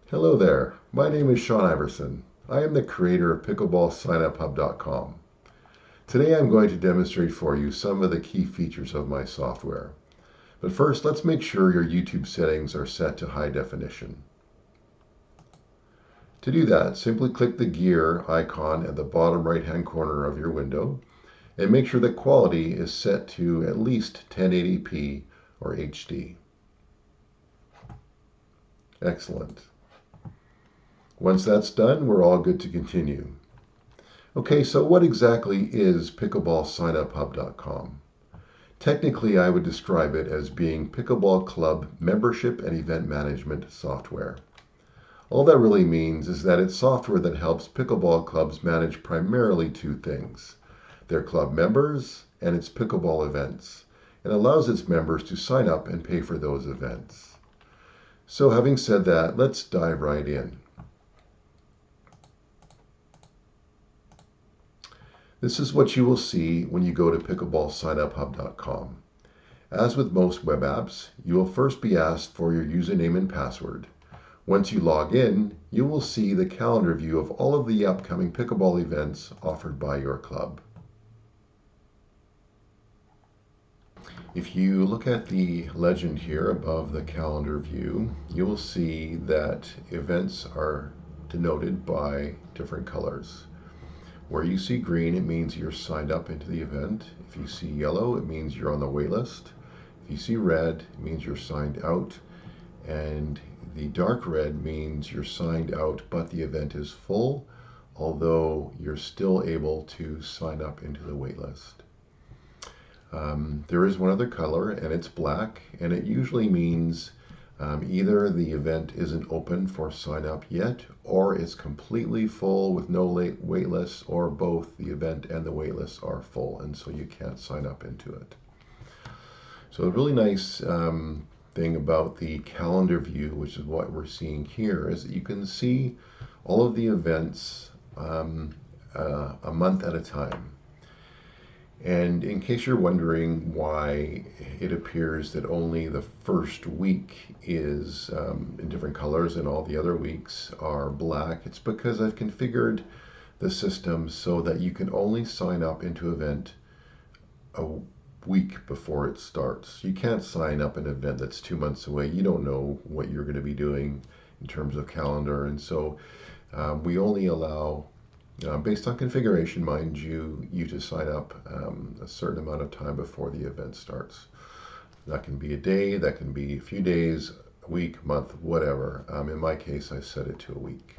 Hello there, my name is Sean Iverson. I am the creator of PickleballSignUpHub.com. Today I'm going to demonstrate for you some of the key features of my software. But first, let's make sure your YouTube settings are set to high definition. To do that, simply click the gear icon at the bottom right-hand corner of your window and make sure that quality is set to at least 1080p or HD. Excellent. Once that's done, we're all good to continue. Okay, so what exactly is PickleballSignUpHub.com? Technically, I would describe it as being Pickleball Club membership and event management software. All that really means is that it's software that helps pickleball clubs manage primarily two things: their club members and its pickleball events, and allows its members to sign up and pay for those events. So having said that, let's dive right in. This is what you will see when you go to PickleballSignUpHub.com. As with most web apps, you will first be asked for your username and password. Once you log in, you will see the calendar view of all of the upcoming pickleball events offered by your club. If you look at the legend here above the calendar view, you will see that events are denoted by different colors. Where you see green, it means you're signed up into the event. If you see yellow, it means you're on the wait list. If you see red, it means you're signed out. And the dark red means you're signed out, but the event is full, although you're still able to sign up into the wait list. There is one other color, and it's black, and it usually means either the event isn't open for sign up yet, or it's completely full with no wait lists, or both the event and the wait lists are full, and so you can't sign up into it. So a really nice thing about the calendar view, which is what we're seeing here, is that you can see all of the events a month at a time. And in case you're wondering why it appears that only the first week is in different colors and all the other weeks are black, it's because I've configured the system so that you can only sign up into an event a week before it starts. You can't sign up an event that's 2 months away. You don't know what you're going to be doing in terms of calendar, and so we only allow, based on configuration, mind you, to sign up a certain amount of time before the event starts. That can be a day, that can be a few days, a week, month, whatever. In my case, I set it to a week.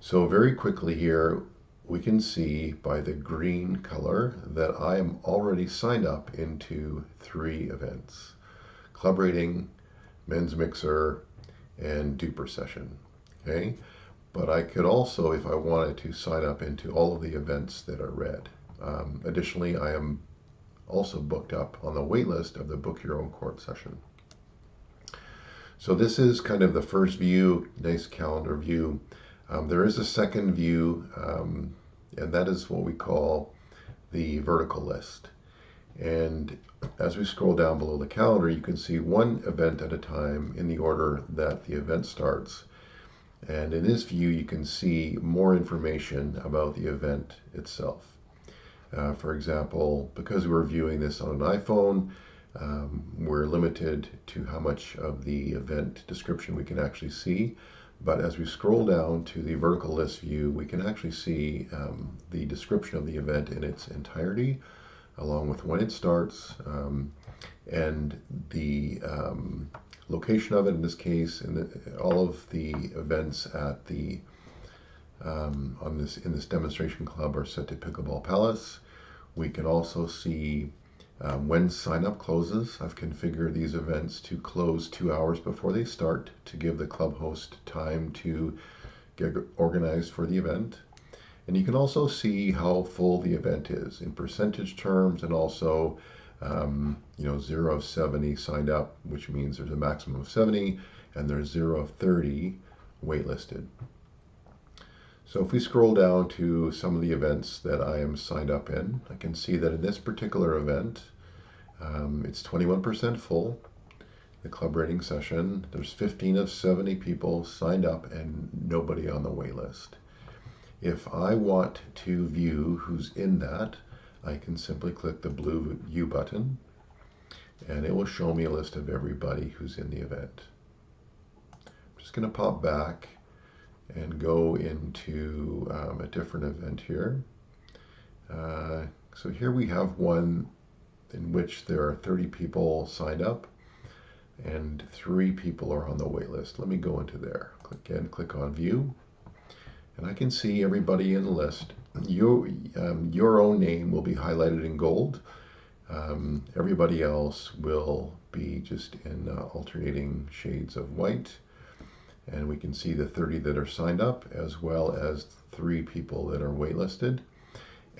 So very quickly here, we can see by the green color that I am already signed up into 3 events: Club Rating, Men's Mixer, and Duper Session. Okay. But I could also, if I wanted to, sign up into all of the events that are red. Additionally, I am also booked up on the wait list of the Book Your Own Court session. So this is kind of the first view, nice calendar view. There is a second view, and that is what we call the vertical list. And as we scroll down below the calendar, you can see one event at a time in the order that the event starts. And in this view, you can see more information about the event itself. For example, because we're viewing this on an iPhone, we're limited to how much of the event description we can actually see. But as we scroll down to the vertical list view, we can actually see the description of the event in its entirety, along with when it starts, and the location of it. In this case, all of the events at the in this demonstration club are set to Pickleball Palace. We can also see when sign up closes. I've configured these events to close 2 hours before they start to give the club host time to get organized for the event. And you can also see how full the event is in percentage terms, and also 0 of 70 signed up, which means there's a maximum of 70, and there's 0 of 30 waitlisted. So if we scroll down to some of the events that I am signed up in, I can see that in this particular event, it's 21% full. the club rating session. There's 15 of 70 people signed up and nobody on the wait list. If I want to view who's in that, I can simply click the blue View button and it will show me a list of everybody who's in the event. I'm just going to pop back and go into a different event here. So here we have one in which there are 30 people signed up and 3 people are on the wait list. Let me go into there. Click on View, and I can see everybody in the list. Your own name will be highlighted in gold. Everybody else will be just in alternating shades of white. And we can see the 30 that are signed up as well as 3 people that are waitlisted.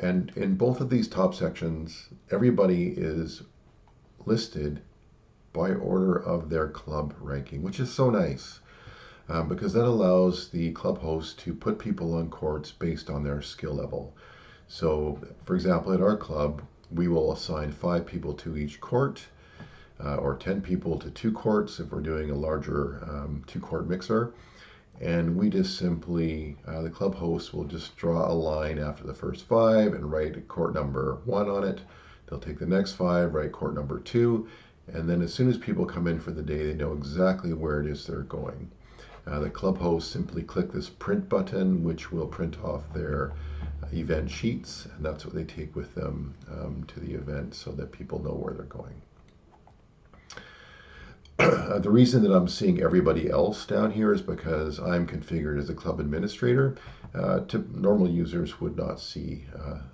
And in both of these top sections, everybody is listed by order of their club ranking, which is so nice because that allows the club host to put people on courts based on their skill level. So, for example, at our club, we will assign 5 people to each court or 10 people to 2 courts if we're doing a larger 2-court mixer. And we just simply, the club host will just draw a line after the first 5 and write court number 1 on it. They'll take the next 5, write court number 2, and then as soon as people come in for the day, they know exactly where it is they're going. The club host simply click this print button, which will print off their event sheets, and that's what they take with them to the event so that people know where they're going. The reason that I'm seeing everybody else down here is because I'm configured as a club administrator. Normal users would not see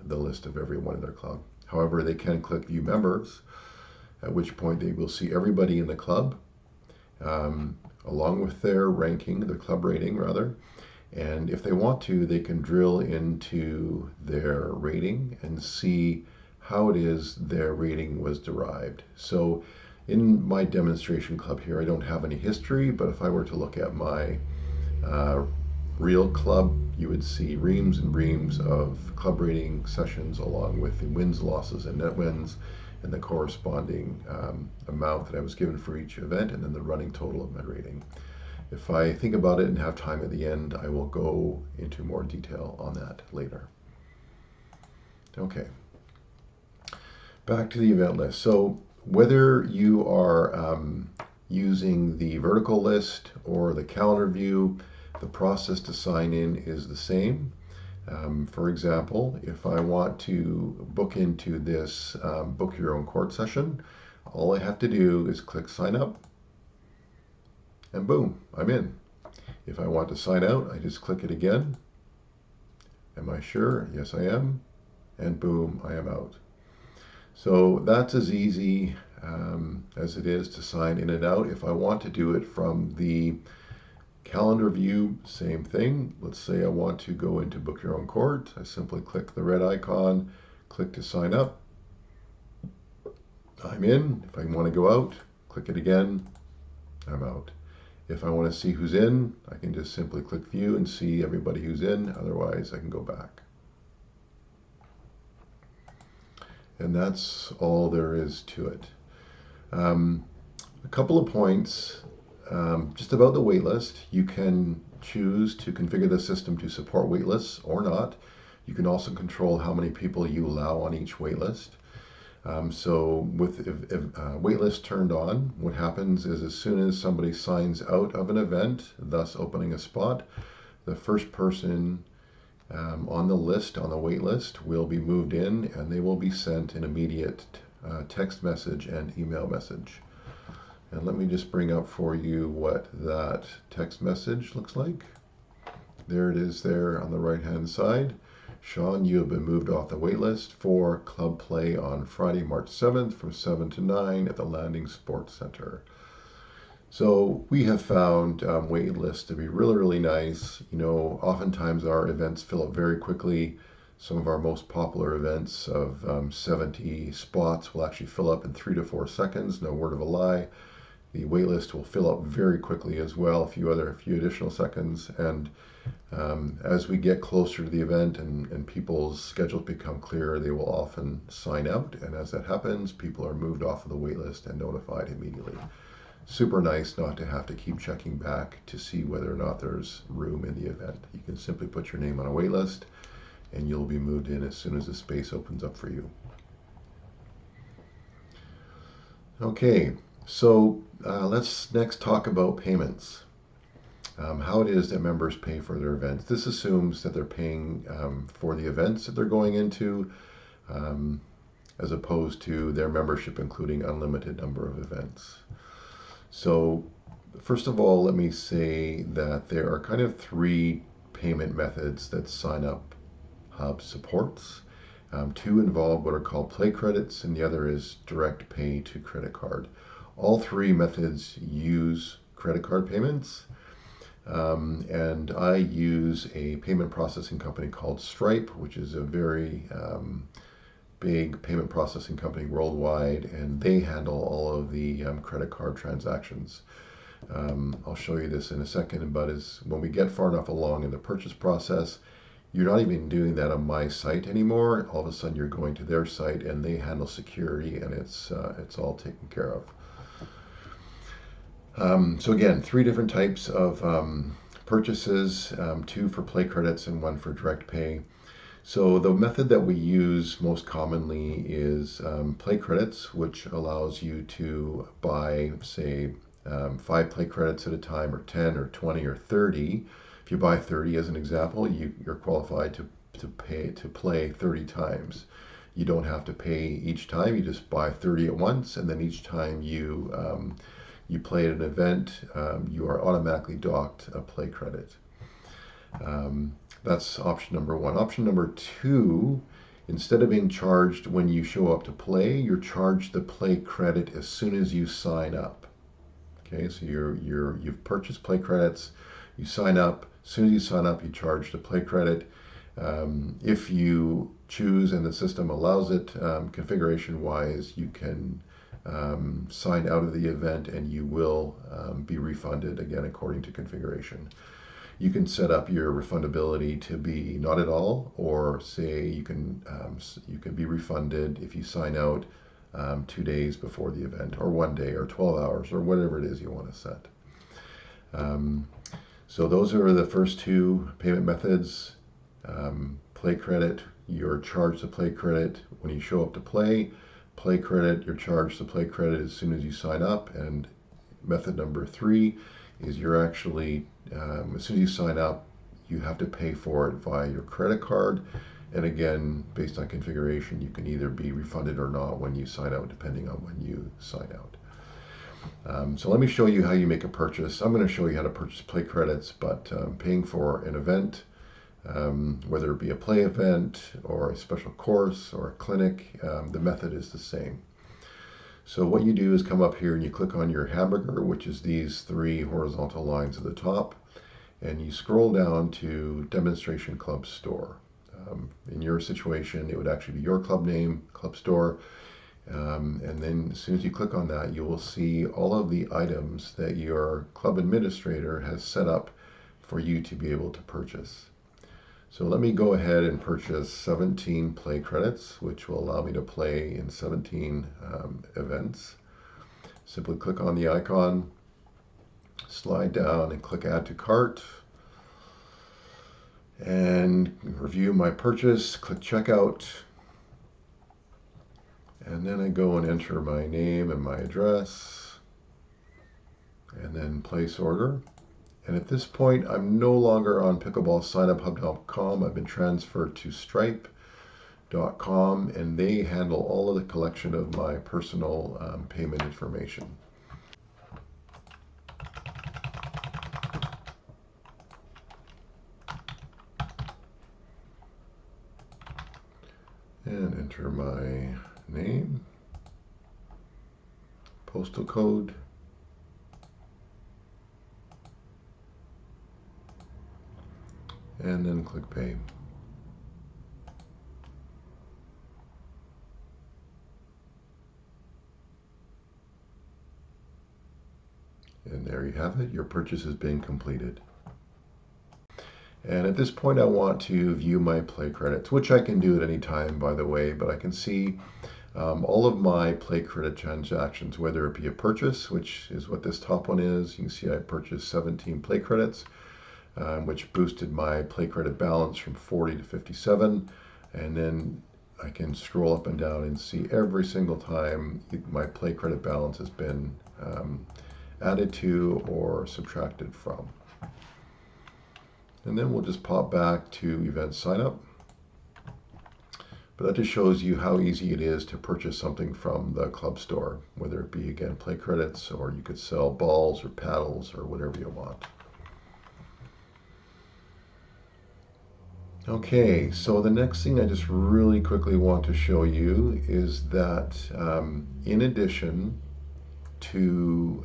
the list of everyone in their club. However, they can click View Members, at which point they will see everybody in the club, along with their ranking, their club rating rather. And if they want to, they can drill into their rating and see how it is their rating was derived. So in my demonstration club here, I don't have any history, but if I were to look at my real club, you would see reams and reams of club rating sessions along with the wins, losses, and net wins, and the corresponding amount that I was given for each event, and then the running total of my rating. If I think about it and have time at the end, I will go into more detail on that later. Okay, back to the event list. So whether you are using the vertical list or the calendar view, the process to sign in is the same. For example, if I want to book into this book your own court session, all I have to do is click sign up and boom, I'm in. If I want to sign out, I just click it again. Am I sure? Yes, I am. And boom, I am out. So that's as easy as it is to sign in and out. If I want to do it from the calendar view, same thing. Let's say I want to go into book your own court. I simply click the red icon, click to sign up. I'm in. If I want to go out, click it again. I'm out. If I want to see who's in, I can just simply click view and see everybody who's in. Otherwise, I can go back. And that's all there is to it. A couple of points just about the waitlist. You can choose to configure the system to support waitlists or not. You can also control how many people you allow on each waitlist. So with waitlist turned on, what happens is as soon as somebody signs out of an event, thus opening a spot, the first person on the list, on the wait list, will be moved in and they will be sent an immediate text message and email message. And let me just bring up for you what that text message looks like. There it is there on the right hand side. Sean, you have been moved off the wait list for club play on Friday, March 7th from 7 to 9 at the Landing Sports Center. So we have found wait lists to be really, really nice. You know, oftentimes our events fill up very quickly. Some of our most popular events of 70 spots will actually fill up in 3 to 4 seconds, no word of a lie. The wait list will fill up very quickly as well, a few additional seconds. And as we get closer to the event and people's schedules become clearer, they will often sign out. And as that happens, people are moved off of the wait list and notified immediately. Super nice not to have to keep checking back to see whether or not there's room in the event. You can simply put your name on a wait list and you'll be moved in as soon as the space opens up for you. Okay, so let's next talk about payments. How it is that members pay for their events. This assumes that they're paying for the events that they're going into, as opposed to their membership including unlimited number of events. So first of all, let me say that there are kind of three payment methods that SignUpHub supports. Two involve what are called play credits, and the other is direct pay to credit card. All three methods use credit card payments, and I use a payment processing company called Stripe, which is a very big payment processing company worldwide, and they handle all of the credit card transactions. I'll show you this in a second, but when we get far enough along in the purchase process, you're not even doing that on my site anymore. All of a sudden you're going to their site and they handle security, and it's all taken care of. So again, three different types of purchases, two for play credits and one for direct pay. So the method that we use most commonly is play credits, which allows you to buy, say, 5 play credits at a time, or 10 or 20 or 30. If you buy 30 as an example, you're qualified to play 30 times. You don't have to pay each time. You just buy 30 at once, and then each time you play at an event, you are automatically docked a play credit. That's option number one. Option number two, instead of being charged when you show up to play, you're charged the play credit as soon as you sign up. Okay, so you've purchased play credits, you sign up. As soon as you sign up, you charge the play credit. If you choose and the system allows it, configuration-wise, you can sign out of the event and you will be refunded, again according to configuration. You can set up your refundability to be not at all, or say you can be refunded if you sign out 2 days before the event, or 1 day, or 12 hours, or whatever it is you want to set. So those are the first two payment methods. Play credit, you're charged the play credit when you show up to play. Play credit, you're charged the play credit as soon as you sign up. And method number three is you're actually, as soon as you sign up, you have to pay for it via your credit card. And again, based on configuration, you can either be refunded or not when you sign out, depending on when you sign out. So let me show you how you make a purchase. I'm going to show you how to purchase play credits, but paying for an event, whether it be a play event or a special course or a clinic, the method is the same. So what you do is come up here and you click on your hamburger, which is these three horizontal lines at the top, and you scroll down to Demonstration Club Store. In your situation, it would actually be your club name, Club Store. And then as soon as you click on that, you will see all of the items that your club administrator has set up for you to be able to purchase. So let me go ahead and purchase 17 play credits, which will allow me to play in 17 events. Simply click on the icon, slide down and click Add to Cart, and review my purchase, click Checkout. And then I go and enter my name and my address, and then place order. And at this point, I'm no longer on PickleballSignUpHub.com. I've been transferred to Stripe.com, and they handle all of the collection of my personal payment information. And enter my name, postal code, and then click Pay. And there you have it. Your purchase has been completed. And at this point, I want to view my play credits, which I can do at any time, by the way, but I can see All of my play credit transactions, whether it be a purchase, which is what this top one is, you can see I purchased 17 play credits, which boosted my play credit balance from 40 to 57. And then I can scroll up and down and see every single time my play credit balance has been added to or subtracted from. And then we'll just pop back to event sign up. But that just shows you how easy it is to purchase something from the club store, whether it be, again, play credits, or you could sell balls or paddles or whatever you want. Okay, so the next thing I just really quickly want to show you is that in addition to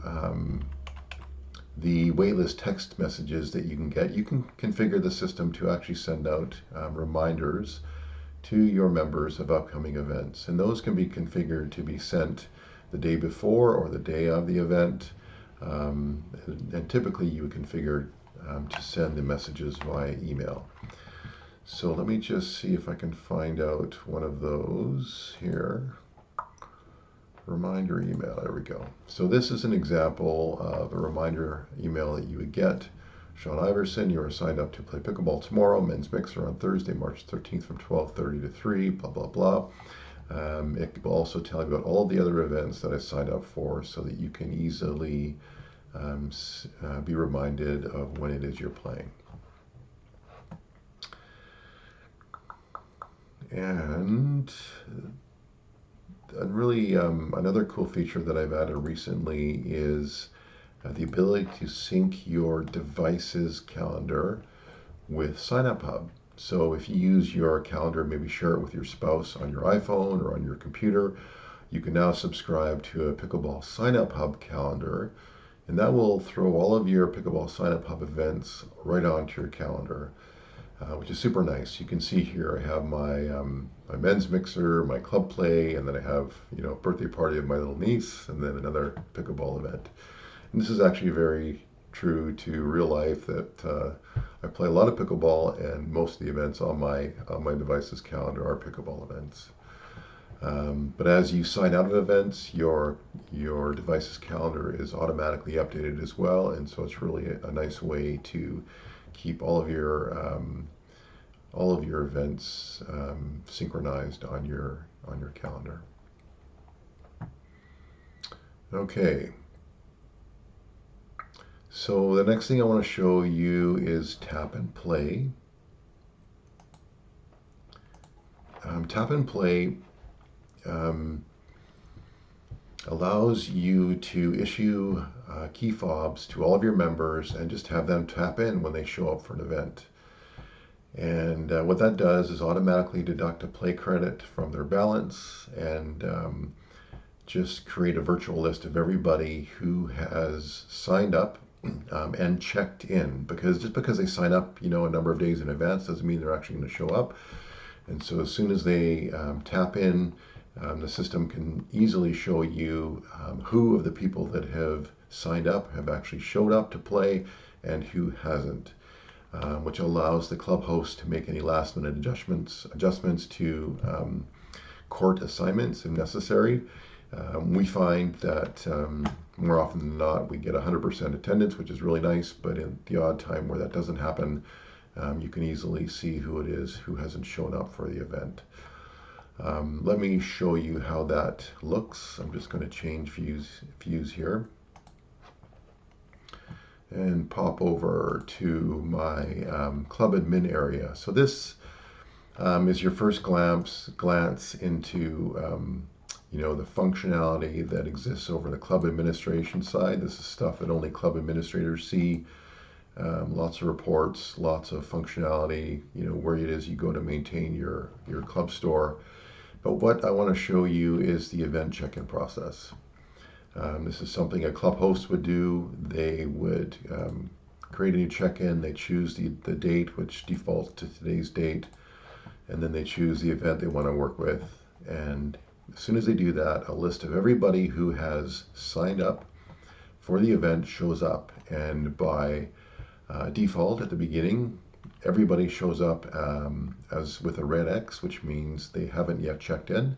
the waitlist text messages that you can configure the system to actually send out reminders to your members of upcoming events. And those can be configured to be sent the day before or the day of the event. And typically you would configure to send the messages via email. So let me just see if I can find out one of those here. Reminder email, there we go. So this is an example of a reminder email that you would get. Sean Iverson, you are signed up to play pickleball tomorrow, men's mixer on Thursday, March 13th from 12:30 to 3, blah, blah, blah. It will also tell you about all the other events that I signed up for so that you can easily be reminded of when it is you're playing. And really another cool feature that I've added recently is the ability to sync your device's calendar with SignUpHub. So if you use your calendar, maybe share it with your spouse on your iPhone or on your computer, you can now subscribe to a Pickleball SignUpHub calendar, and that will throw all of your Pickleball SignUpHub events right onto your calendar. Which is super nice. You can see here I have my my men's mixer, my club play, and then I have, you know, birthday party of my little niece, and then another pickleball event. And this is actually very true to real life, that I play a lot of pickleball, and most of the events on my device's calendar are pickleball events. But as you sign out of events, your device's calendar is automatically updated as well, and so it's really a nice way to keep all of your events synchronized on your calendar. Okay. So the next thing I want to show you is tap and play. Tap and play allows you to issue key fobs to all of your members and just have them tap in when they show up for an event. And what that does is automatically deduct a play credit from their balance and just create a virtual list of everybody who has signed up and checked in. Because just because they sign up, you know, a number of days in advance doesn't mean they're actually going to show up. And so as soon as they tap in, the system can easily show you who of the people that have signed up have actually showed up to play and who hasn't, which allows the club host to make any last minute adjustments to court assignments if necessary. We find that more often than not we get 100% attendance, which is really nice, but in the odd time where that doesn't happen, you can easily see who it is who hasn't shown up for the event. Let me show you how that looks. I'm just going to change views here and pop over to my club admin area. So this is your first glance into you know, the functionality that exists over the club administration side. This is stuff that only club administrators see. Lots of reports, lots of functionality, you know, where it is you go to maintain your club store. But what I want to show you is the event check-in process. This is something a club host would do. They would create a new check-in. They choose the date, which defaults to today's date, and then they choose the event they want to work with. And as soon as they do that, a list of everybody who has signed up for the event shows up. And by default at the beginning, everybody shows up as with a red X, which means they haven't yet checked in.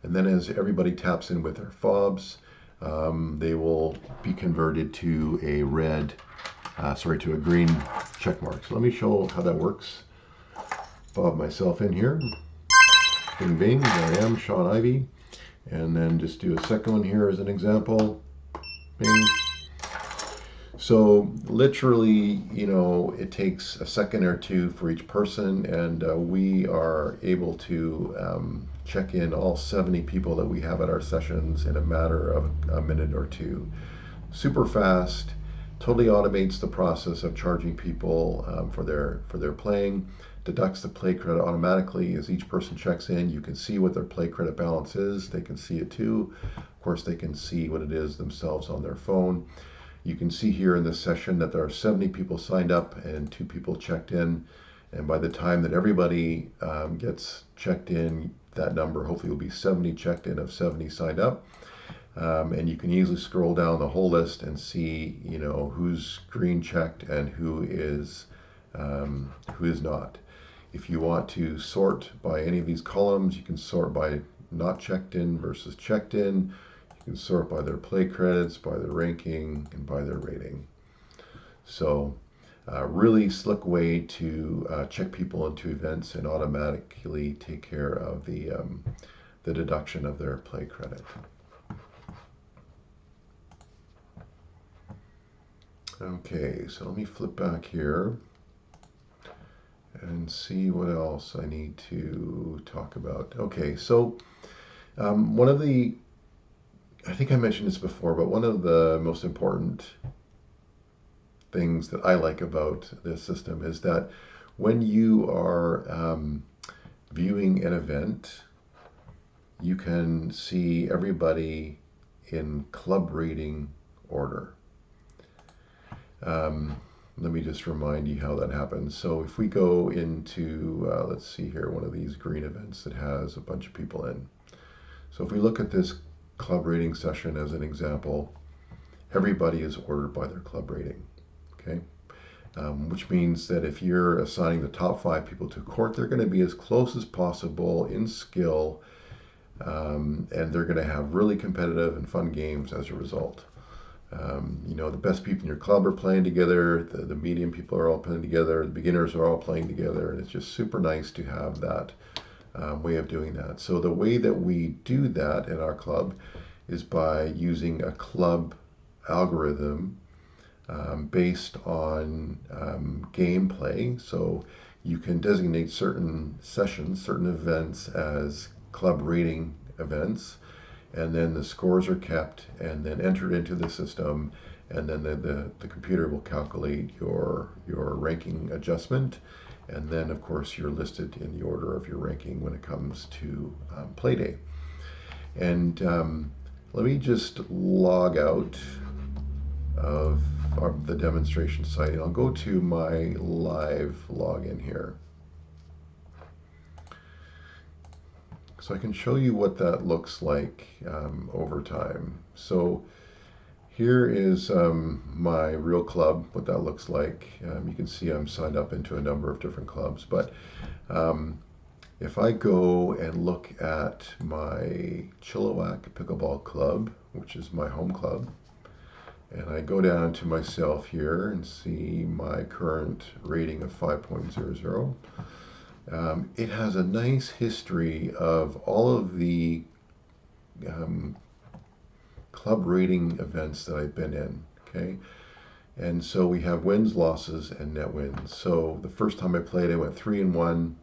And then as everybody taps in with their fobs, they will be converted to a to a green check mark. So let me show how that works. Fob myself in here. Bing, bing, there I am, Sean Ivey. And then just do a second one here as an example. Bing. So literally, it takes a second or two for each person, and we are able to check in all 70 people that we have at our sessions in a matter of a minute or two. Super fast, totally automates the process of charging people for their playing, deducts the play credit automatically as each person checks in. You can see what their play credit balance is. They can see it too. Of course, they can see what it is themselves on their phone. You can see here in this session that there are 70 people signed up and 2 people checked in. And by the time that everybody gets checked in, that number hopefully will be 70 checked in of 70 signed up. And you can easily scroll down the whole list and see, who's green checked and who is not. If you want to sort by any of these columns, you can sort by not checked in versus checked in. You can sort by their play credits, by their ranking, and by their rating. So really slick way to check people into events and automatically take care of the deduction of their play credit. Okay, so let me flip back here and see what else I need to talk about. Okay, so one of the, I think I mentioned this before, but one of the most important things that I like about this system is that when you are viewing an event, you can see everybody in club rating order. Let me just remind you how that happens. So if we go into, let's see here, one of these green events that has a bunch of people in. So if we look at this club rating session as an example, everybody is ordered by their club rating, okay? Which means that if you're assigning the top 5 people to court, they're going to be as close as possible in skill, and they're going to have really competitive and fun games as a result. The best people in your club are playing together, the medium people are all playing together, the beginners are all playing together, and it's just super nice to have that way of doing that. So the way that we do that in our club is by using a club algorithm based on gameplay. So you can designate certain sessions, certain events as club rating events, and then the scores are kept and then entered into the system, and then the computer will calculate your ranking adjustment, and then of course you're listed in the order of your ranking when it comes to play day. And let me just log out of the demonstration site, and I'll go to my live login here. So I can show you what that looks like over time. So here is my real club, what that looks like. You can see I'm signed up into a number of different clubs, but if I go and look at my Chilliwack Pickleball Club, which is my home club, and I go down to myself here and see my current rating of 5.00, it has a nice history of all of the club rating events that I've been in, okay? And so we have wins, losses, and net wins. So the first time I played, I went 3-1.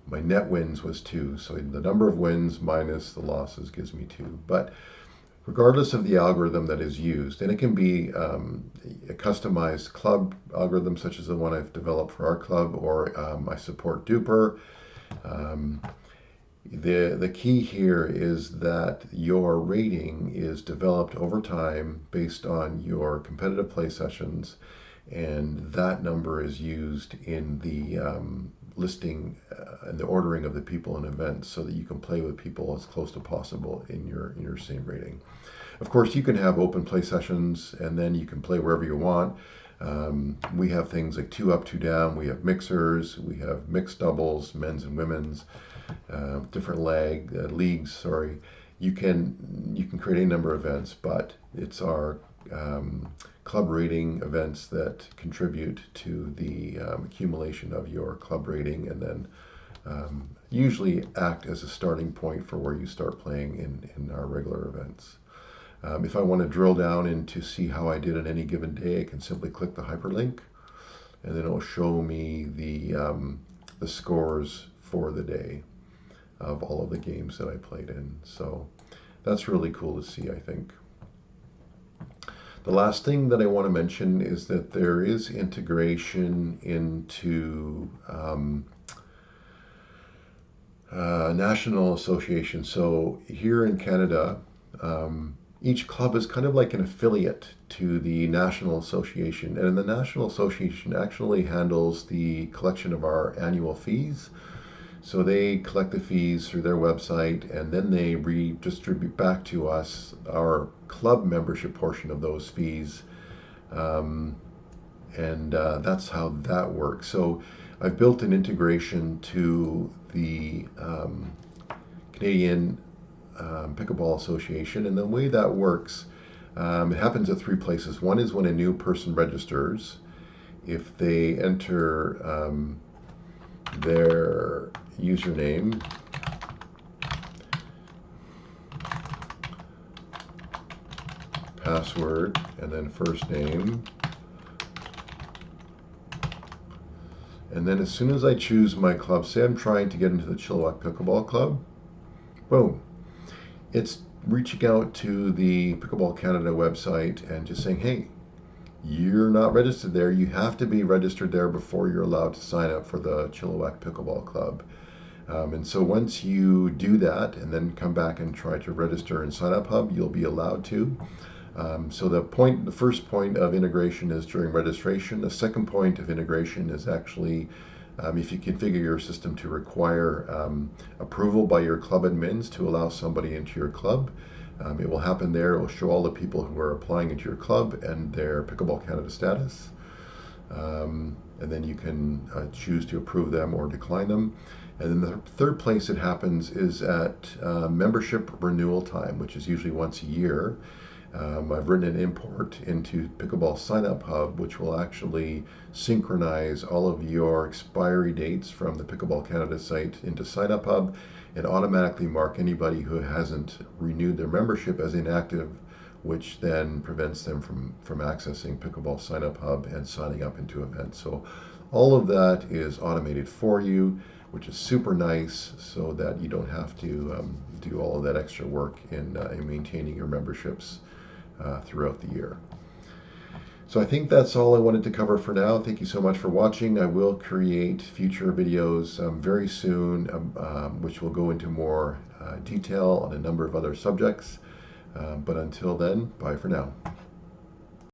My net wins was 2. So the number of wins minus the losses gives me 2. But regardless of the algorithm that is used, and it can be a customized club algorithm such as the one I've developed for our club, or I support Duper. The key here is that your rating is developed over time based on your competitive play sessions, and that number is used in the listing and the ordering of the people in events, so that you can play with people as close to possible in your same rating. Of course, you can have open play sessions, and then you can play wherever you want. We have things like 2 up, 2 down. We have mixers. We have mixed doubles, men's and women's. different leagues. Sorry, you can create a number of events, but it's our club rating events that contribute to the accumulation of your club rating, and then usually act as a starting point for where you start playing in our regular events. If I want to drill down into see how I did on any given day, I can simply click the hyperlink, and then it will show me the scores for the day of all of the games that I played in. So that's really cool to see, I think. The last thing that I want to mention is that there is integration into national association. So here in Canada, each club is kind of like an affiliate to the National Association. And the National Association actually handles the collection of our annual fees. So they collect the fees through their website, and then they redistribute back to us our club membership portion of those fees. That's how that works. So I've built an integration to the Canadian Pickleball Association, and the way that works, it happens at three places. One is when a new person registers. If they enter their username, password, and then first name, and then as soon as I choose my club, say I'm trying to get into the Chilliwack Pickleball Club, boom, it's reaching out to the Pickleball Canada website and just saying, hey, you're not registered there. You have to be registered there before you're allowed to sign up for the Chilliwack Pickleball Club. And so once you do that and then come back and try to register in SignUpHub, you'll be allowed to. So the first point of integration is during registration. The second point of integration is actually if you configure your system to require approval by your club admins to allow somebody into your club. It will happen there. It will show all the people who are applying into your club and their Pickleball Canada status. And then you can choose to approve them or decline them. And then the third place it happens is at membership renewal time, which is usually once a year. I've written an import into PickleballSignUpHub, which will actually synchronize all of your expiry dates from the Pickleball Canada site into SignUpHub and automatically mark anybody who hasn't renewed their membership as inactive, which then prevents them from accessing Pickleball SignUpHub and signing up into events. So all of that is automated for you, which is super nice, so that you don't have to do all of that extra work in maintaining your memberships throughout the year. So I think that's all I wanted to cover for now. Thank you so much for watching. I will create future videos very soon, which will go into more detail on a number of other subjects. But until then, bye for now.